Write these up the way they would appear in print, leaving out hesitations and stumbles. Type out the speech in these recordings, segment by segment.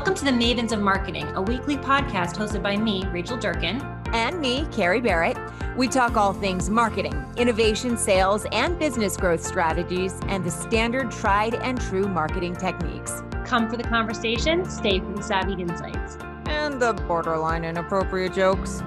Welcome to the Mavens of Marketing, a weekly podcast hosted by me, Rachel Durkin. And me, Carrie Barrett. We talk all things marketing, innovation, sales, and business growth strategies, and the standard tried and true marketing techniques. Come for the conversation, stay for the savvy insights. And the borderline inappropriate jokes.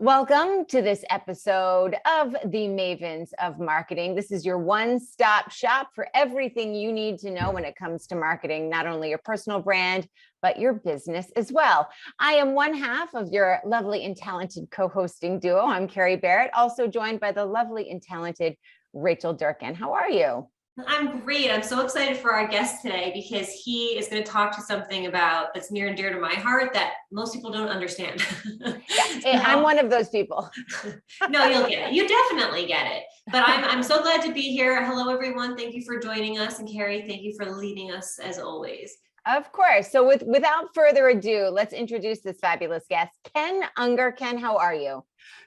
Welcome to this episode of the Mavens of Marketing. This is your one-stop shop for everything you need to know when it comes to marketing, not only your personal brand, but your business as well. I am one half of your lovely and talented co-hosting duo. I'm Carrie Barrett, also joined by the lovely and talented Rachel Durkin. How are you? I'm great. I'm so excited for our guest today because he is going to talk to something about that's near and dear to my heart that most people don't understand. Yeah, I'm one of those people. No, you'll get it. You definitely get it. But I'm so glad to be here. Hello, everyone. Thank you for joining us. And Carrie, thank you for leading us as always. Of course. So without further ado, let's introduce this fabulous guest, Ken Unger. Ken, how are you?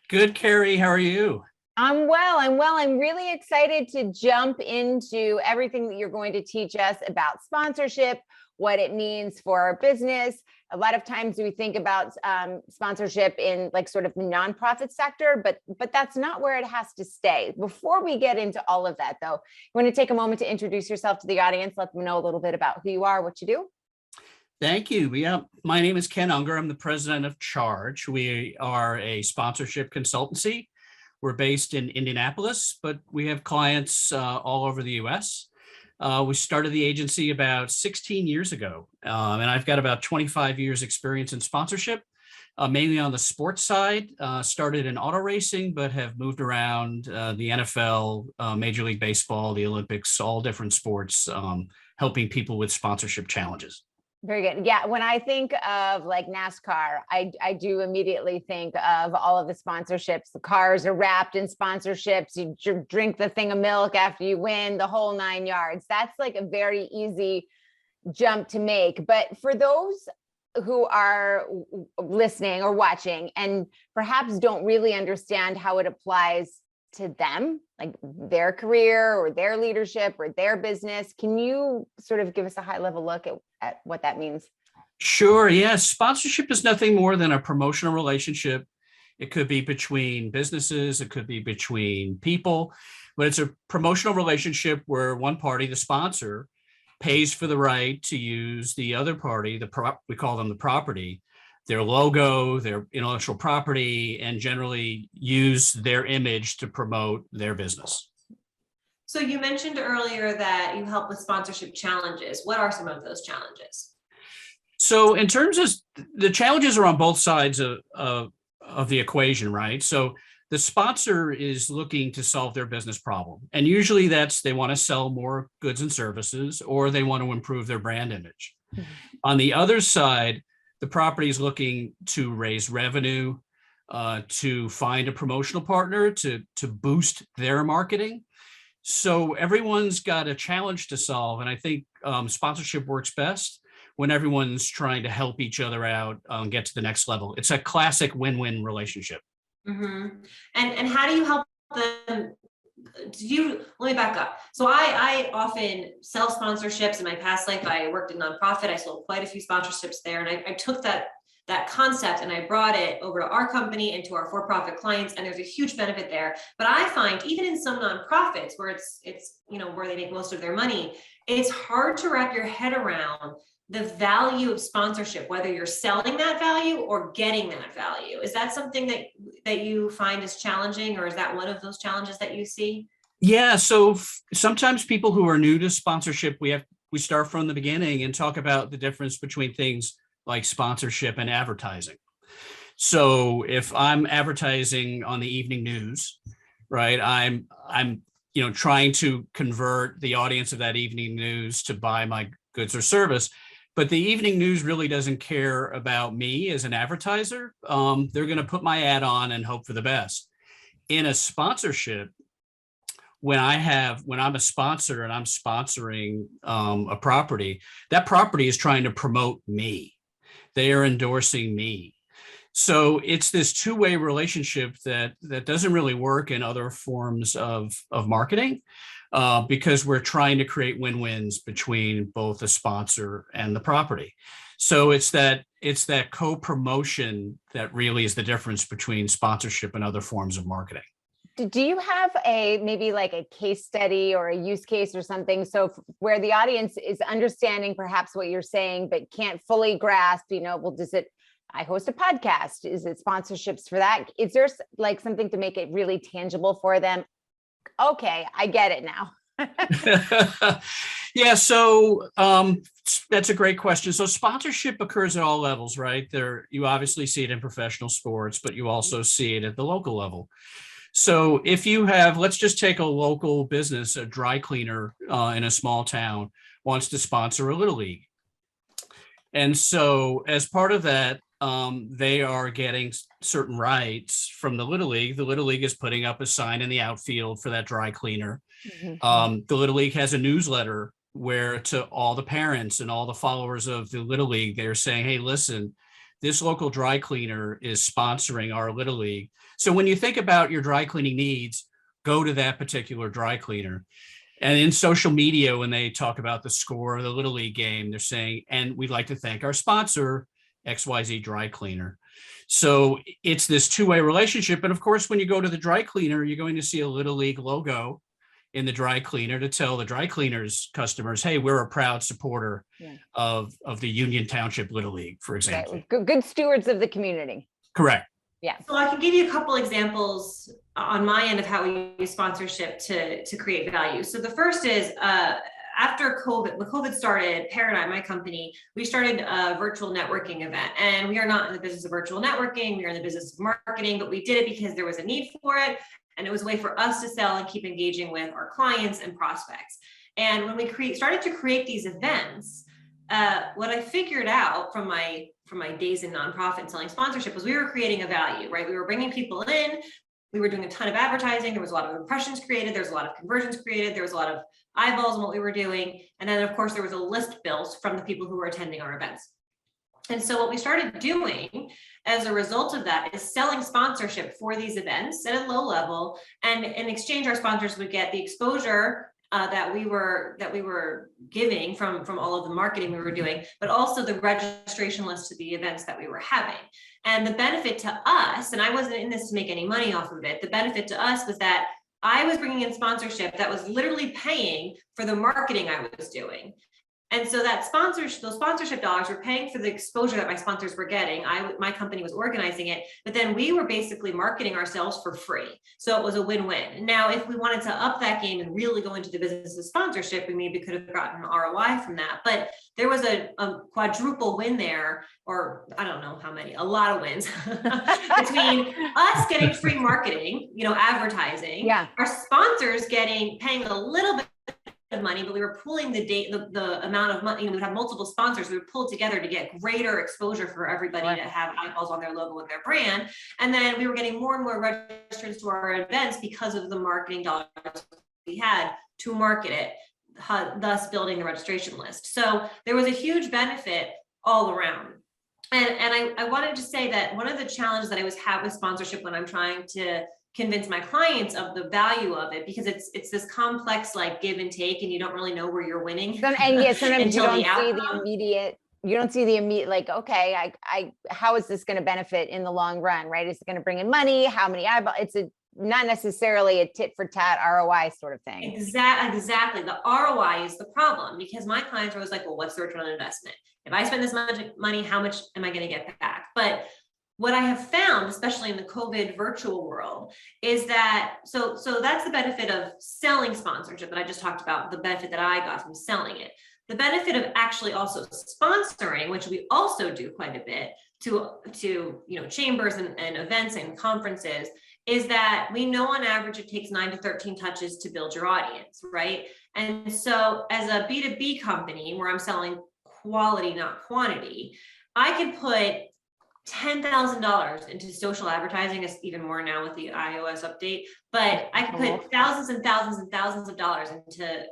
Good, Carrie. How are you? I'm well. I'm really excited to jump into everything that you're going to teach us about sponsorship, what it means for our business. A lot of times we think about sponsorship in like sort of the nonprofit sector, but that's not where it has to stay. Before we get into all of that, though, you want to take a moment to introduce yourself to the audience, let them know a little bit about who you are, what you do. Thank you. Yeah, my name is Ken Unger. I'm the president of Charge. We are a sponsorship consultancy. We're based in Indianapolis, but we have clients all over the U.S. We started the agency about 16 years ago, and I've got about 25 years experience in sponsorship, mainly on the sports side. Started in auto racing, but have moved around the NFL, Major League Baseball, the Olympics, all different sports, helping people with sponsorship challenges. Very good. Yeah, when I think of like NASCAR, I do immediately think of all of the sponsorships. The cars are wrapped in sponsorships. You drink the thing of milk after you win, the whole 9 yards. That's like a very easy jump to make. But for those who are listening or watching and perhaps don't really understand how it applies to them, like their career or their leadership or their business, can you sort of give us a high level look at what that means? Sure. Yes. Sponsorship is nothing more than a promotional relationship. It could be between businesses. It could be between people, but it's a promotional relationship where one party, the sponsor, pays for the right to use the other party, we call them the property, their logo, their intellectual property, and generally use their image to promote their business. So you mentioned earlier that you help with sponsorship challenges. What are some of those challenges? So in terms of the challenges are on both sides of the equation, right? So the sponsor is looking to solve their business problem. And usually they want to sell more goods and services, or they want to improve their brand image. Mm-hmm. On the other side, the property is looking to raise revenue, to find a promotional partner, to boost their marketing. So everyone's got a challenge to solve. And I think sponsorship works best when everyone's trying to help each other out, get to the next level. It's a classic win-win relationship. Mm-hmm. And how do you help them? Let me back up. So I often sell sponsorships. In my past life, I worked in nonprofit. I sold quite a few sponsorships there. And I took that concept and I brought it over to our company and to our for-profit clients. And there's a huge benefit there. But I find even in some nonprofits where it's where they make most of their money, it's hard to wrap your head around the value of sponsorship, whether you're selling that value or getting that value. Is that something that you find is challenging, or is that one of those challenges that you see? Yeah. So sometimes people who are new to sponsorship, we start from the beginning and talk about the difference between things like sponsorship and advertising. So if I'm advertising on the evening news, right, I'm trying to convert the audience of that evening news to buy my goods or service. But the evening news really doesn't care about me as an advertiser. They're going to put my ad on and hope for the best. In a sponsorship, when I'm a sponsor and I'm sponsoring a property, that property is trying to promote me. They are endorsing me. So it's this two-way relationship that doesn't really work in other forms of marketing, because we're trying to create win-wins between both the sponsor and the property. So it's that co-promotion that really is the difference between sponsorship and other forms of marketing. Do you have maybe like a case study or a use case or something? So where the audience is understanding perhaps what you're saying, but can't fully grasp, well, I host a podcast. Is it sponsorships for that? Is there like something to make it really tangible for them? Okay, I get it now. Yeah, so that's a great question. So sponsorship occurs at all levels, right? You obviously see it in professional sports, but you also see it at the local level. So if you have, let's just take a local business, a dry cleaner in a small town wants to sponsor a Little League. And so as part of that, they are getting certain rights from the Little League. The Little League is putting up a sign in the outfield for that dry cleaner. The Little League has a newsletter where to all the parents and all the followers of the Little League, they're saying, hey, listen, this local dry cleaner is sponsoring our Little League. So when you think about your dry cleaning needs, go to that particular dry cleaner. And in social media, when they talk about the score of the Little League game, they're saying, and we'd like to thank our sponsor, XYZ Dry Cleaner. So it's this two-way relationship. And of course, when you go to the dry cleaner, you're going to see a Little League logo in the dry cleaner to tell the dry cleaner's customers, hey, we're a proud supporter of the Union Township Little League, for example. Right. Good stewards of the community. Correct. Yeah. So I can give you a couple examples on my end of how we use sponsorship to create value. So the first is after COVID, when COVID started, Paradigm, my company, we started a virtual networking event. And we are not in the business of virtual networking. We are in the business of marketing, but we did it because there was a need for it. And it was a way for us to sell and keep engaging with our clients and prospects. And when we started to create these events, what I figured out from my days in nonprofit and selling sponsorship was we were creating a value, right? We were bringing people in, we were doing a ton of advertising. There was a lot of impressions created. There was a lot of conversions created. There was a lot of eyeballs on what we were doing. And then of course there was a list built from the people who were attending our events. And so what we started doing as a result of that is selling sponsorship for these events at a low level. And in exchange, our sponsors would get the exposure that we were giving from all of the marketing we were doing, but also the registration list to the events that we were having. And the benefit to us, and I wasn't in this to make any money off of it, the benefit to us was that I was bringing in sponsorship that was literally paying for the marketing I was doing. And so that those sponsorship dollars were paying for the exposure that my sponsors were getting. My company was organizing it, but then we were basically marketing ourselves for free. So it was a win-win. Now, if we wanted to up that game and really go into the business of sponsorship, we maybe could have gotten an ROI from that. But there was a quadruple win there, or I don't know how many, a lot of wins between us getting free marketing, advertising, our sponsors paying a little bit of money, but we were pulling the amount of money, we would have multiple sponsors, we would pull together to get greater exposure for everybody to have eyeballs on their logo and their brand. And then we were getting more and more registrants to our events because of the marketing dollars we had to market it, thus building the registration list. So there was a huge benefit all around. And I wanted to say that one of the challenges that I always have with sponsorship when I'm trying to convince my clients of the value of it, because it's this complex like give and take, and you don't really know where you're winning. Sometimes you don't see the immediate like, okay, how is this going to benefit in the long run, right? Is it going to bring in money? How many eyeballs? It's not necessarily a tit for tat ROI sort of thing. Exactly. The ROI is the problem, because my clients are always like, well, what's the return on investment? If I spend this much money, how much am I going to get back? But what I have found, especially in the COVID virtual world, is that, so that's the benefit of selling sponsorship that I just talked about, the benefit that I got from selling it. The benefit of actually also sponsoring, which we also do quite a bit to chambers and events and conferences, is that we know on average it takes 9 to 13 touches to build your audience, right? And so as a B2B company where I'm selling quality, not quantity, I could put $10,000 into social advertising, is even more now with the iOS update, but I could put thousands and thousands and thousands of dollars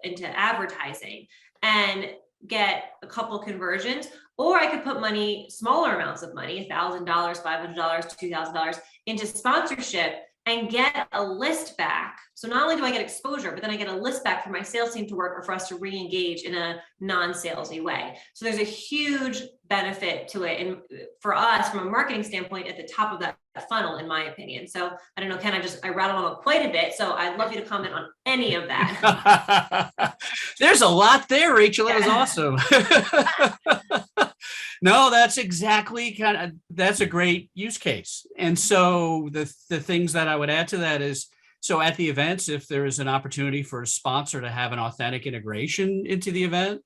into advertising. And get a couple conversions, or I could put money, smaller amounts of money, $1,000, $500, $2,000 into sponsorship and get a list back. So not only do I get exposure, but then I get a list back for my sales team to work or for us to re-engage in a non-salesy way. So there's a huge benefit to it. And for us, from a marketing standpoint, at the top of that funnel, in my opinion. So I don't know, Ken, I rattled on quite a bit. So I'd love you to comment on any of that. There's a lot there, Rachel. That was awesome. No, that's exactly that's a great use case. And so the things that I would add to that is, so at the events, if there is an opportunity for a sponsor to have an authentic integration into the event,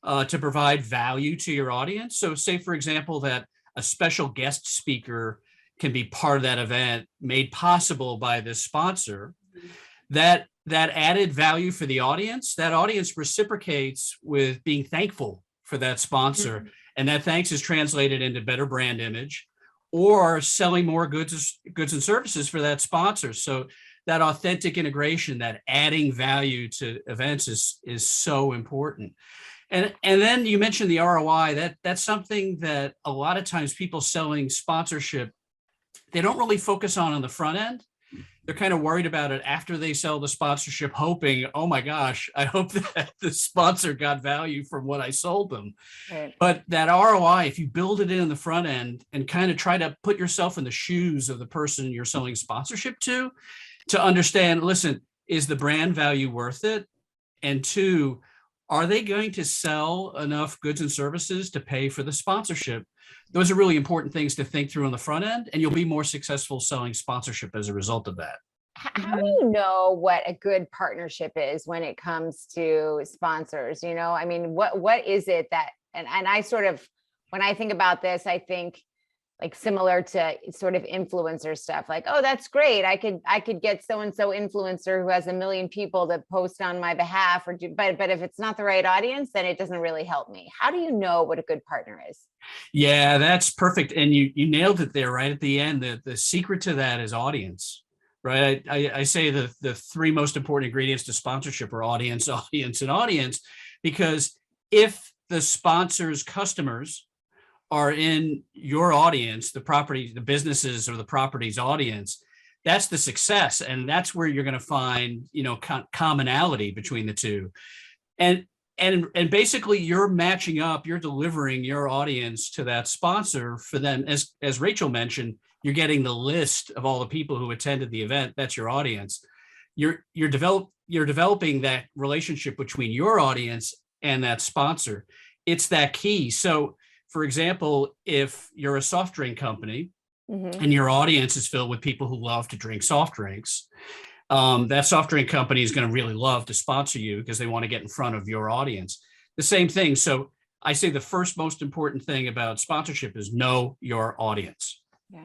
to provide value to your audience. So say, for example, that a special guest speaker can be part of that event made possible by this sponsor, that added value for the audience, that audience reciprocates with being thankful for that sponsor. Mm-hmm. And that thanks is translated into better brand image or selling more goods and services for that sponsor. So that authentic integration, that adding value to events is so important. And then you mentioned the ROI. That's something that a lot of times people selling sponsorship, they don't really focus on the front end. They're kind of worried about it after they sell the sponsorship, hoping, oh my gosh, I hope that the sponsor got value from what I sold them. Right. But that ROI, if you build it in the front end and kind of try to put yourself in the shoes of the person you're selling sponsorship to understand, listen, is the brand value worth it? And two, are they going to sell enough goods and services to pay for the sponsorship? Those are really important things to think through on the front end, and you'll be more successful selling sponsorship as a result of that. How do you know what a good partnership is when it comes to sponsors? You know, I mean, what is it that, and I sort of, when I think about this, I think like similar to sort of influencer stuff, like, oh, that's great. I could get so-and-so influencer who has 1 million people to post on my behalf, but if it's not the right audience, then it doesn't really help me. How do you know what a good partner is? Yeah, that's perfect. And you nailed it there right at the end. The secret to that is audience, right? I say the three most important ingredients to sponsorship are audience, audience, and audience, because if the sponsor's customers are in your audience, the property, the businesses or the property's audience, that's the success. And that's where you're going to find, commonality between the two. And basically you're matching up, you're delivering your audience to that sponsor for them. As Rachel mentioned, you're getting the list of all the people who attended the event. That's your audience. You're developing that relationship between your audience and that sponsor. It's that key. So for example, if you're a soft drink company mm-hmm. and your audience is filled with people who love to drink soft drinks, that soft drink company is going to really love to sponsor you because they want to get in front of your audience. The same thing. So I say the first most important thing about sponsorship is know your audience. Yeah.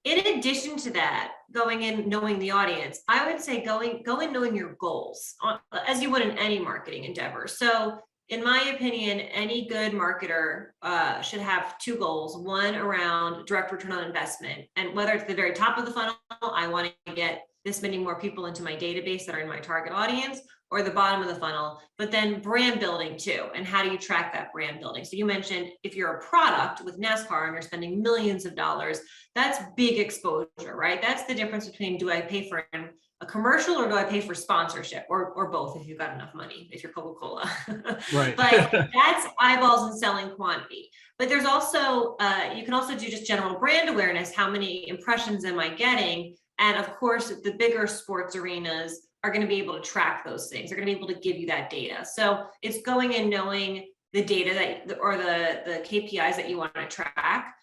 In addition to that, going in knowing the audience, I would say go in knowing your goals, as you would in any marketing endeavor. So in my opinion, any good marketer should have two goals. One around direct return on investment. And whether it's the very top of the funnel, I want to get this many more people into my database that are in my target audience, or the bottom of the funnel, but then brand building too. And how do you track that brand building? So you mentioned if you're a product with NASCAR and you're spending millions of dollars, that's big exposure, right? That's the difference between, do I pay for a commercial or do I pay for sponsorship, or both if you've got enough money, if you're Coca-Cola. Right. But that's eyeballs and selling quantity. But there's also, you can also do just general brand awareness. How many impressions am I getting? And of course, the bigger sports arenas are going to be able to track those things. They're going to be able to give you that data. So it's going and knowing the data or the KPIs that you want to track.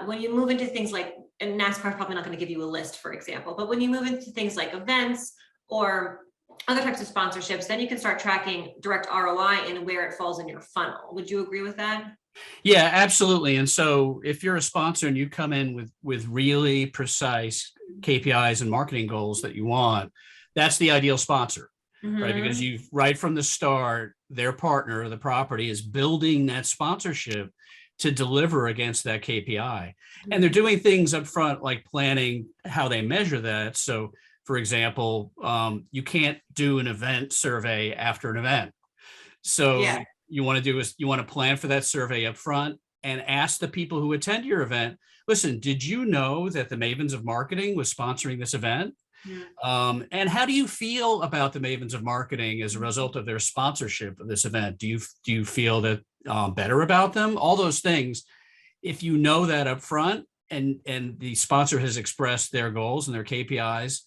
When you move into things like, and NASCAR is probably not going to give you a list, for example, but when you move into things like events or other types of sponsorships, then you can start tracking direct ROI and where it falls in your funnel. Would you agree with that? Yeah, absolutely. And so if you're a sponsor and you come in with really precise KPIs and marketing goals that you want, that's the ideal sponsor, mm-hmm. right? Because you've right from the start, their partner, the property, is building that sponsorship to deliver against that KPI. Mm-hmm. And they're doing things up front, like planning how they measure that. So for example, you can't do an event survey after an event. So you want to do is you want to plan for that survey up front and ask the people who attend your event, listen, did you know that the Mavens of Marketing was sponsoring this event? And how do you feel about the Mavens of Marketing as a result of their sponsorship of this event? Do you feel that better about them? All those things. If you know that up front and the sponsor has expressed their goals and their KPIs,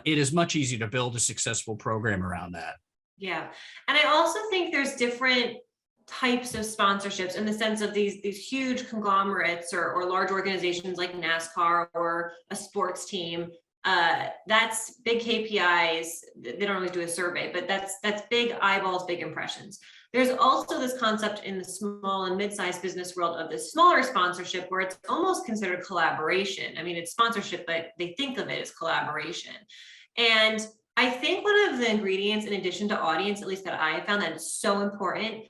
it is much easier to build a successful program around that. Yeah. And I also think there's different types of sponsorships in the sense of these huge conglomerates or large organizations like NASCAR or a sports team. That's big KPIs. They don't always do a survey, but that's big eyeballs, big impressions. There's also this concept in the small and mid-sized business world of this smaller sponsorship where it's almost considered collaboration. I mean, it's sponsorship, but they think of it as collaboration. And I think one of the ingredients, in addition to audience, at least that I found that is so important,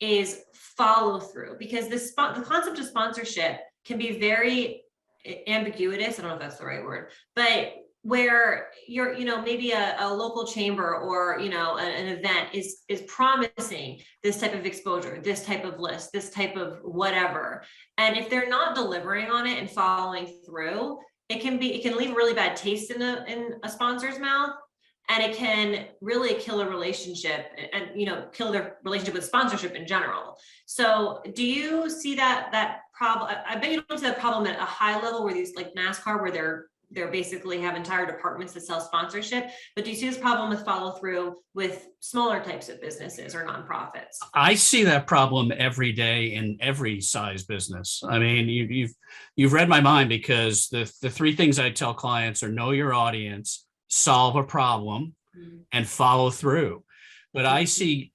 is follow through, because the concept of sponsorship can be very ambiguous. I don't know if that's the right word, but where you're, maybe a local chamber or, an event is promising this type of exposure, this type of list, this type of whatever. And if they're not delivering on it and following through, it can leave a really bad taste in a sponsor's mouth. And it can really kill a relationship and, kill their relationship with sponsorship in general. So do you see that problem? I bet you don't see that problem at a high level where these like NASCAR, where they're basically have entire departments that sell sponsorship. But do you see this problem with follow through with smaller types of businesses or nonprofits? I see that problem every day in every size business. I mean, you've read my mind, because the three things I tell clients are know your audience, solve a problem, and follow through. But I see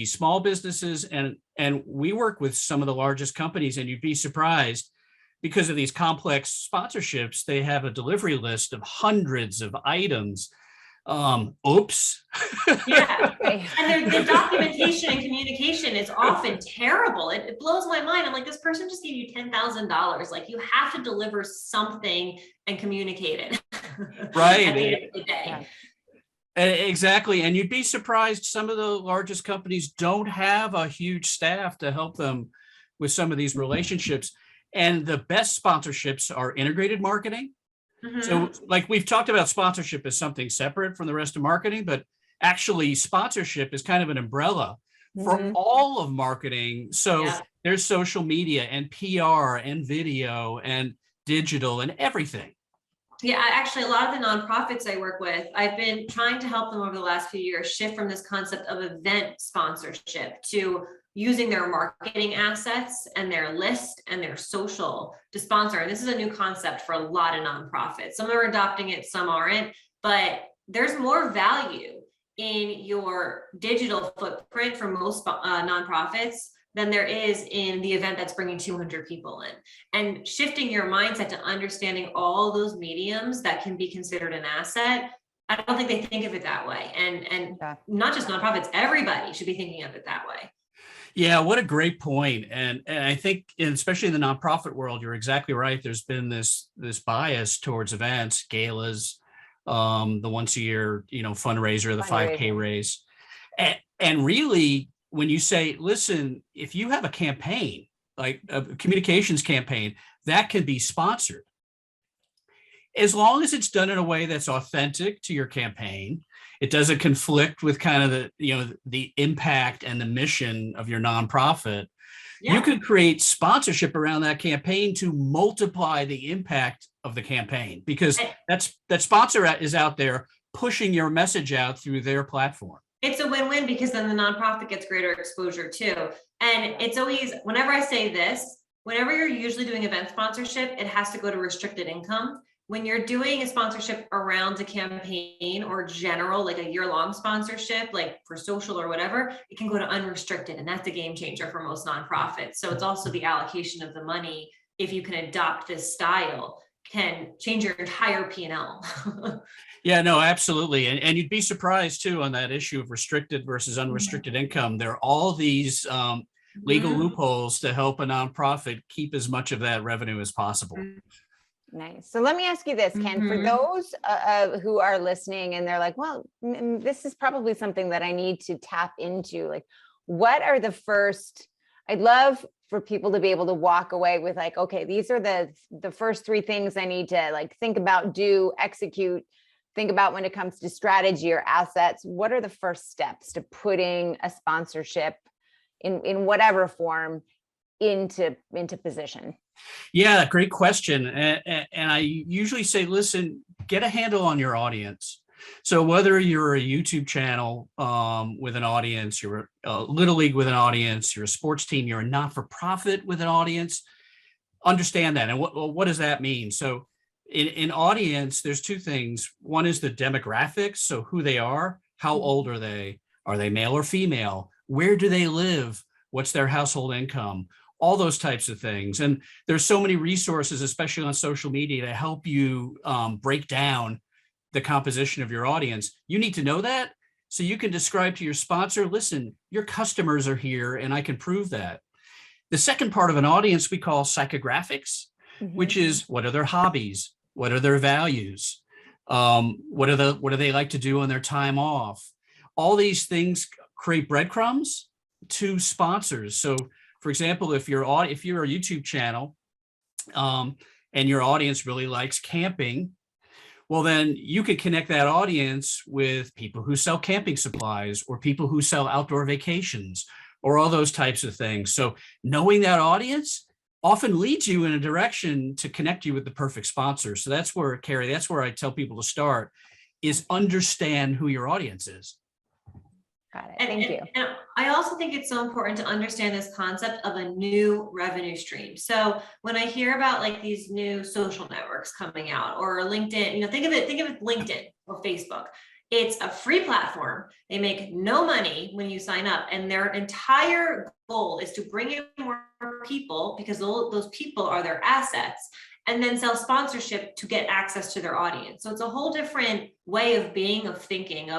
small businesses and we work with some of the largest companies, and you'd be surprised, because of these complex sponsorships, they have a delivery list of hundreds of items. Oops. Yeah. And the documentation and communication is often terrible. It blows my mind. I'm like, this person just gave you $10,000. Like, you have to deliver something and communicate it. Right. At the end of the day. Yeah. Exactly. And you'd be surprised, some of the largest companies don't have a huge staff to help them with some of these relationships. And the best sponsorships are integrated marketing. Mm-hmm. So like we've talked about sponsorship as something separate from the rest of marketing, but actually sponsorship is kind of an umbrella for all of marketing. So there's social media and PR and video and digital and everything. Yeah, actually, a lot of the nonprofits I work with, I've been trying to help them over the last few years shift from this concept of event sponsorship to using their marketing assets and their list and their social to sponsor. And this is a new concept for a lot of nonprofits. Some are adopting it, some aren't, but there's more value in your digital footprint for most nonprofits than there is in the event that's bringing 200 people in. And shifting your mindset to understanding all those mediums that can be considered an asset, I don't think they think of it that way. And not just nonprofits, everybody should be thinking of it that way. Yeah, what a great point. And I think, especially in the nonprofit world, you're exactly right. There's been this bias towards events, galas, the once a year, fundraiser, the 5K race. And really, when you say, listen, if you have a campaign, like a communications campaign, that can be sponsored, as long as it's done in a way that's authentic to your campaign. It doesn't conflict with kind of the impact and the mission of your nonprofit. Yeah. You could create sponsorship around that campaign to multiply the impact of the campaign, because that sponsor is out there pushing your message out through their platform. It's a win-win, because then the nonprofit gets greater exposure too. And it's always, whenever I say this, whenever you're usually doing event sponsorship, it has to go to restricted income. When you're doing a sponsorship around a campaign or general, like a year-long sponsorship, like for social or whatever, it can go to unrestricted. And that's a game changer for most nonprofits. So it's also the allocation of the money, if you can adopt this style, can change your entire P&L. Yeah, no, absolutely. And you'd be surprised too on that issue of restricted versus unrestricted income. There are all these legal loopholes to help a nonprofit keep as much of that revenue as possible. Nice. So let me ask you this, Ken, for those who are listening and they're like, well, this is probably something that I need to tap into. Like, what are the first, I'd love for people to be able to walk away with like, okay, these are the first three things I need to like think about, do, execute, think about when it comes to strategy or assets. What are the first steps to putting a sponsorship in whatever form into position? Yeah, great question. And I usually say, listen, get a handle on your audience. So whether you're a YouTube channel with an audience, you're a Little League with an audience, you're a sports team, you're a not-for-profit with an audience, understand that. And what does that mean? So in audience, there's two things. One is the demographics, so who they are, how old are they male or female, where do they live, what's their household income, all those types of things. And there's so many resources, especially on social media, to help you break down the composition of your audience. You need to know that so you can describe to your sponsor, listen, your customers are here and I can prove that. The second part of an audience we call psychographics, which is what are their hobbies? What are their values? What do they like to do on their time off? All these things create breadcrumbs to sponsors. So for example, if you're a YouTube channel and your audience really likes camping, well, then you could connect that audience with people who sell camping supplies or people who sell outdoor vacations or all those types of things. So knowing that audience often leads you in a direction to connect you with the perfect sponsor. So that's where, Carrie, that's where I tell people to start, is understand who your audience is. Got it. Thank you. And I also think it's so important to understand this concept of a new revenue stream. So when I hear about like these new social networks coming out or LinkedIn, think of it LinkedIn or Facebook. It's a free platform. They make no money when you sign up, and their entire goal is to bring in more people because those people are their assets, and then sell sponsorship to get access to their audience. So it's a whole different way of being, of thinking,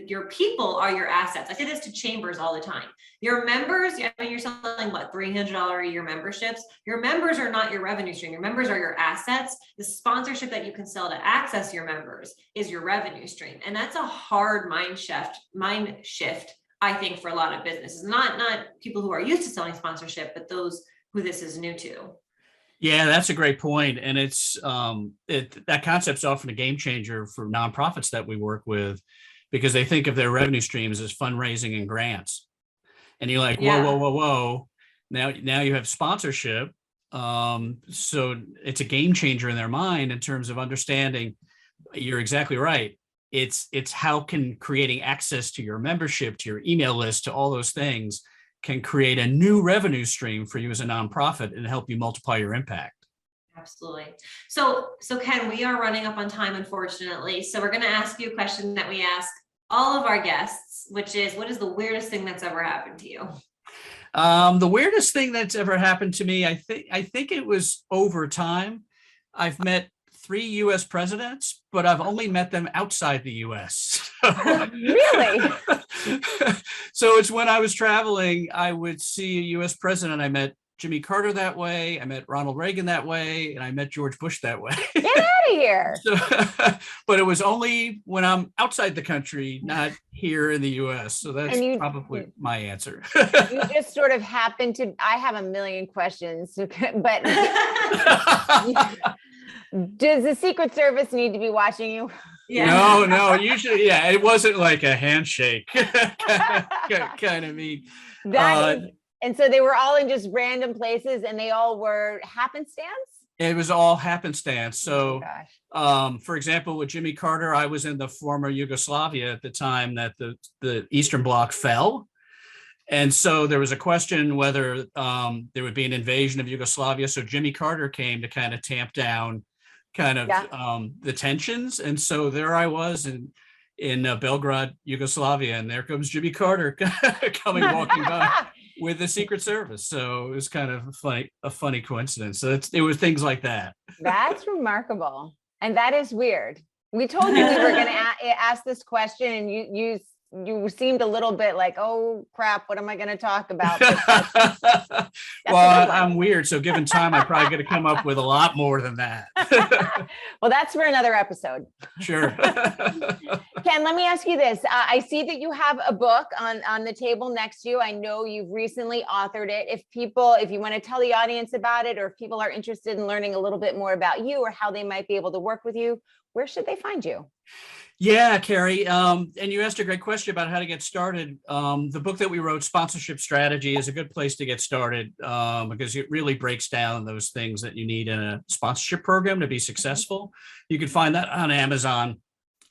your people are your assets. I say this to chambers all the time. Your members, you're selling what, $300 a year memberships? Your members are not your revenue stream. Your members are your assets. The sponsorship that you can sell to access your members is your revenue stream. And that's a hard mind shift, I think, for a lot of businesses. Not people who are used to selling sponsorship, but those who this is new to. Yeah, that's a great point. And it's that concept's often a game changer for nonprofits that we work with, because they think of their revenue streams as fundraising and grants. And you're like, whoa. Now you have sponsorship. So it's a game changer in their mind in terms of understanding. You're exactly right. It's how can creating access to your membership, to your email list, to all those things can create a new revenue stream for you as a nonprofit and help you multiply your impact. Absolutely. So Ken, we are running up on time, unfortunately. So we're going to ask you a question that we ask all of our guests, which is, what is the weirdest thing that's ever happened to you? The weirdest thing that's ever happened to me, I think it was over time. I've met 3 U.S. presidents, but I've only met them outside the U.S. Really? So it's when I was traveling, I would see a U.S. president. I met Jimmy Carter that way. I met Ronald Reagan that way. And I met George Bush that way. Get out of here. So, but it was only when I'm outside the country, not here in the U.S. So that's probably my answer. You just sort of happened to, I have a million questions, but does the Secret Service need to be watching you? Yeah. No, usually, yeah, it wasn't like a handshake kind of mean. And so they were all in just random places and they all were happenstance? It was all happenstance. So, oh for example, with Jimmy Carter, I was in the former Yugoslavia at the time that the Eastern Bloc fell. And so there was a question whether there would be an invasion of Yugoslavia. So Jimmy Carter came to kind of tamp down the tensions. And so there I was in Belgrade, Yugoslavia, and there comes Jimmy Carter walking by with the Secret Service. So it was kind of a funny coincidence. So it was things like that. That's remarkable. And that is weird. We told you we were going to ask this question, and you you seemed a little bit like, oh crap, what am I going to talk about? But that's a Well, good one. I'm weird. So given time, I'm probably going to come up with a lot more than that. Well, that's for another episode. Sure. Ken, let me ask you this. I see that you have a book on the table next to you. I know you've recently authored it. If you want to tell the audience about it, or if people are interested in learning a little bit more about you or how they might be able to work with you, where should they find you? Yeah, Carrie. And you asked a great question about how to get started. The book that we wrote, Sponsorship Strategy, is a good place to get started because it really breaks down those things that you need in a sponsorship program to be successful. You can find that on Amazon,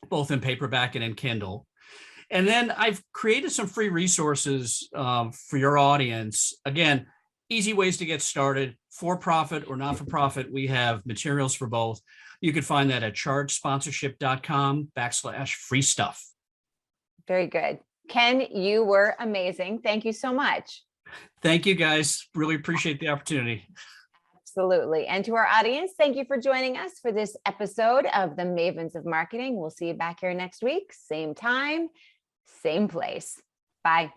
both in paperback and in Kindle. And then I've created some free resources for your audience. Again, easy ways to get started, for-profit or not-for-profit. We have materials for both. You can find that at chargesponsorship.com/free stuff. Very good. Ken, you were amazing. Thank you so much. Thank you, guys. Really appreciate the opportunity. Absolutely. And to our audience, thank you for joining us for this episode of the Mavens of Marketing. We'll see you back here next week, same time, same place. Bye.